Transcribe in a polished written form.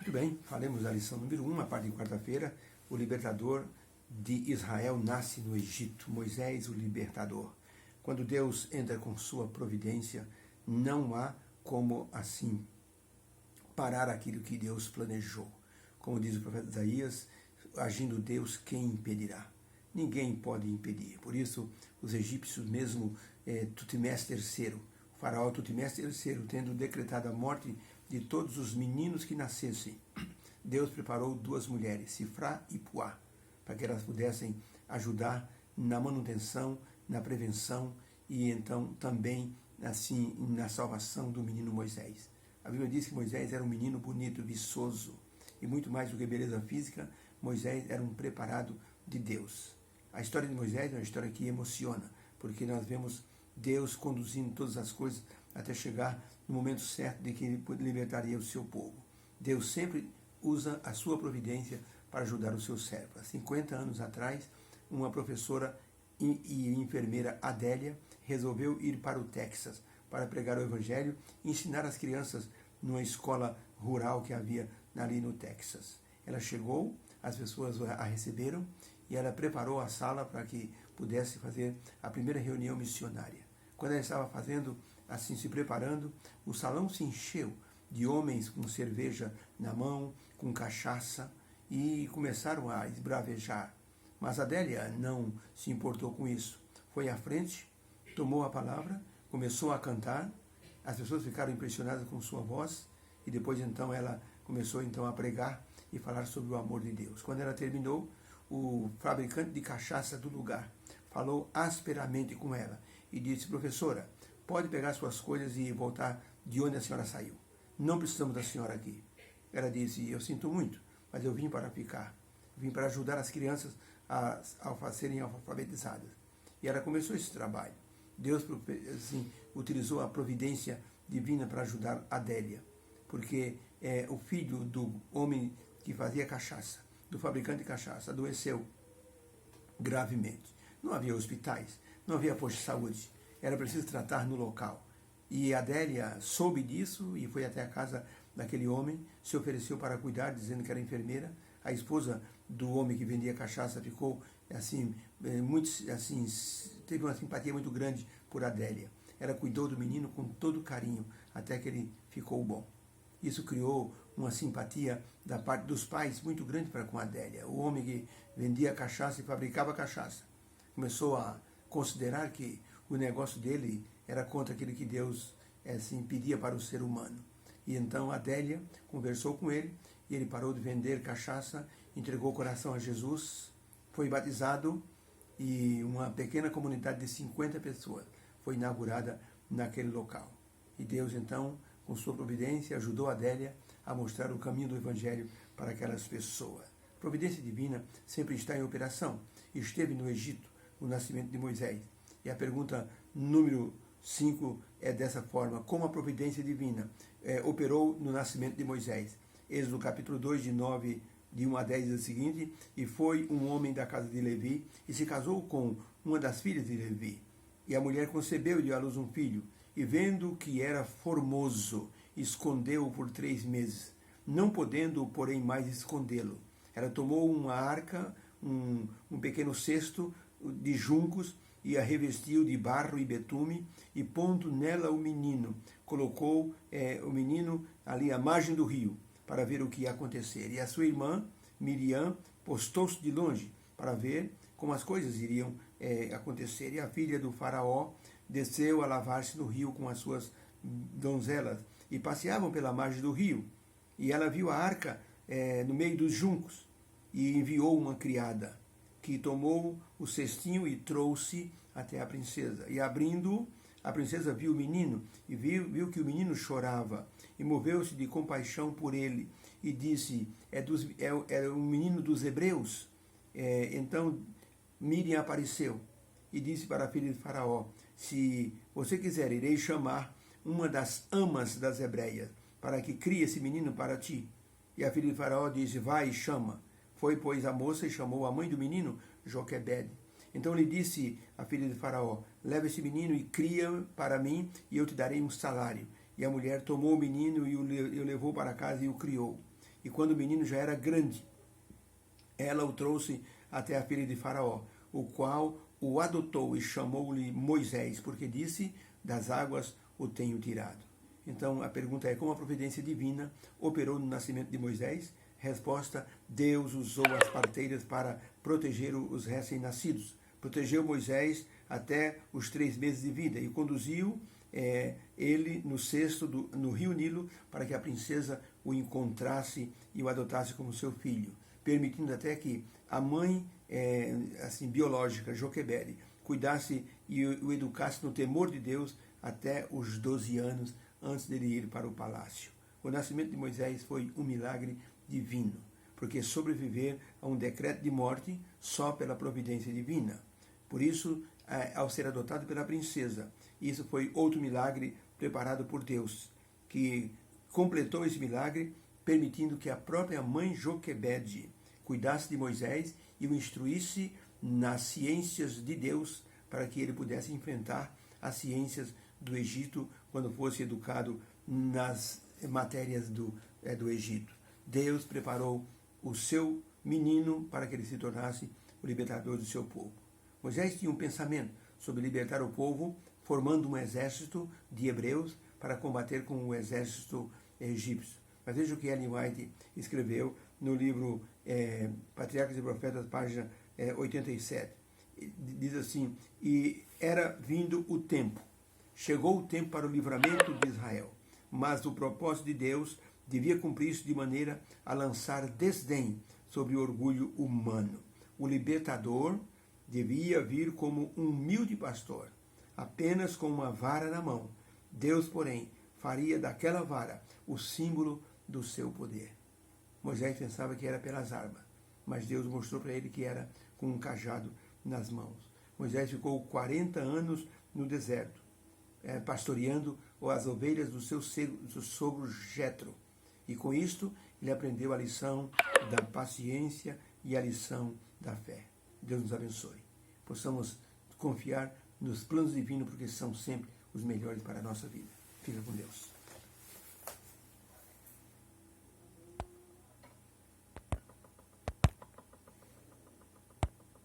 Muito bem, falemos da lição número 1, a parte de quarta-feira. O libertador de Israel nasce no Egito. Moisés, o libertador. Quando Deus entra com sua providência, não há como assim parar aquilo que Deus planejou. Como diz o profeta Isaías, agindo Deus, quem impedirá? Ninguém pode impedir. Por isso, os egípcios, mesmo Tutimés III, o faraó Tutimés III, tendo decretado a morte de todos os meninos que nascessem, Deus preparou duas mulheres, Sifrá e Puá, para que elas pudessem ajudar na manutenção, na prevenção e então também assim na salvação do menino Moisés. A Bíblia diz que Moisés era um menino bonito, viçoso, e muito mais do que beleza física, Moisés era um preparado de Deus. A história de Moisés é uma história que emociona, porque nós vemos Deus conduzindo todas as coisas até chegar no momento certo de que ele libertaria o seu povo. Deus sempre usa a sua providência para ajudar o seu servo. Há 50 anos atrás, uma professora e enfermeira, Adélia, resolveu ir para o Texas para pregar o Evangelho e ensinar as crianças numa escola rural que havia ali no Texas. Ela chegou, as pessoas a receberam e ela preparou a sala para que pudesse fazer a primeira reunião missionária. Quando ela estava fazendo, assim se preparando, o salão se encheu de homens com cerveja na mão, com cachaça, e começaram a esbravejar. Mas Adélia não se importou com isso. Foi à frente, tomou a palavra, começou a cantar, as pessoas ficaram impressionadas com sua voz, e depois então ela começou então a pregar e falar sobre o amor de Deus. Quando ela terminou, o fabricante de cachaça do lugar falou asperamente com ela e disse: professora, pode pegar suas coisas e voltar de onde a senhora saiu. Não precisamos da senhora aqui. Ela disse: eu sinto muito, mas eu vim para ficar. Vim para ajudar as crianças a serem alfabetizadas. E ela começou esse trabalho. Deus assim, utilizou a providência divina para ajudar Adélia, porque o filho do homem que fazia cachaça, do fabricante de cachaça, adoeceu gravemente. Não havia hospitais, não havia posto de saúde, era preciso tratar no local. E Adélia soube disso e foi até a casa daquele homem, se ofereceu para cuidar, dizendo que era enfermeira. A esposa do homem que vendia cachaça ficou assim, teve uma simpatia muito grande por Adélia. Ela cuidou do menino com todo carinho, até que ele ficou bom. Isso criou uma simpatia da parte dos pais muito grande para com Adélia. O homem que vendia cachaça e fabricava cachaça começou a considerar que o negócio dele era contra aquilo que Deus pedia para o ser humano. E então Adélia conversou com ele, e ele parou de vender cachaça, entregou o coração a Jesus, foi batizado, e uma pequena comunidade de 50 pessoas foi inaugurada naquele local. E Deus então, com sua providência, ajudou Adélia a mostrar o caminho do Evangelho para aquelas pessoas. A providência divina sempre está em operação. Esteve no Egito, no nascimento de Moisés. E a pergunta número 5 é dessa forma: como a providência divina operou no nascimento de Moisés? Êxodo capítulo 2, de 1 a 10, diz o seguinte: e foi um homem da casa de Levi, e se casou com uma das filhas de Levi. E a mulher concebeu e deu à luz um filho, e vendo que era formoso, escondeu-o por 3 meses, não podendo, porém, mais escondê-lo. Ela tomou uma arca, um pequeno cesto de juncos, e a revestiu de barro e betume, e pondo nela o menino, colocou o menino ali à margem do rio, para ver o que ia acontecer. E a sua irmã, Miriam, postou-se de longe, para ver como as coisas iriam acontecer. E a filha do faraó desceu a lavar-se no rio com as suas donzelas, e passeavam pela margem do rio. E ela viu a arca no meio dos juncos, e enviou uma criada, que tomou o cestinho e trouxe até a princesa. E abrindo, a princesa viu o menino, e viu que o menino chorava, e moveu-se de compaixão por ele, e disse: é um menino dos hebreus? Então Miriam apareceu, e disse para a filha de Faraó: se você quiser, irei chamar uma das amas das hebreias, para que crie esse menino para ti. E a filha de Faraó disse: vai e chama. Foi, pois, a moça e chamou a mãe do menino, Joquebede. Então lhe disse a filha de Faraó: leva esse menino e cria para mim, e eu te darei um salário. E a mulher tomou o menino e o levou para casa e o criou. E quando o menino já era grande, ela o trouxe até a filha de Faraó, o qual o adotou e chamou-lhe Moisés, porque disse, das águas o tenho tirado. Então a pergunta é, como a providência divina operou no nascimento de Moisés? Resposta, Deus usou as parteiras para proteger os recém-nascidos. Protegeu Moisés até os 3 meses de vida e conduziu ele no cesto no rio Nilo para que a princesa o encontrasse e o adotasse como seu filho, permitindo até que a mãe biológica, Joquebede, cuidasse e o educasse no temor de Deus até os 12 anos antes dele ir para o palácio. O nascimento de Moisés foi um milagre divino, porque sobreviver a um decreto de morte só pela providência divina. Por isso, ao ser adotado pela princesa, isso foi outro milagre preparado por Deus, que completou esse milagre, permitindo que a própria mãe Joquebede cuidasse de Moisés e o instruísse nas ciências de Deus, para que ele pudesse enfrentar as ciências do Egito quando fosse educado nas matérias do Egito. Deus preparou o seu menino para que ele se tornasse o libertador do seu povo. Moisés tinha um pensamento sobre libertar o povo, formando um exército de hebreus para combater com o exército egípcio. Mas veja o que Ellen White escreveu no livro Patriarcas e Profetas, página 87. Diz assim, e era vindo o tempo, chegou o tempo para o livramento de Israel, mas o propósito de Deus devia cumprir-se de maneira a lançar desdém sobre o orgulho humano. O libertador devia vir como um humilde pastor, apenas com uma vara na mão. Deus, porém, faria daquela vara o símbolo do seu poder. Moisés pensava que era pelas armas, mas Deus mostrou para ele que era com um cajado nas mãos. Moisés ficou 40 anos no deserto, pastoreando as ovelhas do seu sogro Jetro. E com isto, ele aprendeu a lição da paciência e a lição da fé. Deus nos abençoe. Possamos confiar nos planos divinos, porque são sempre os melhores para a nossa vida. Fica com Deus.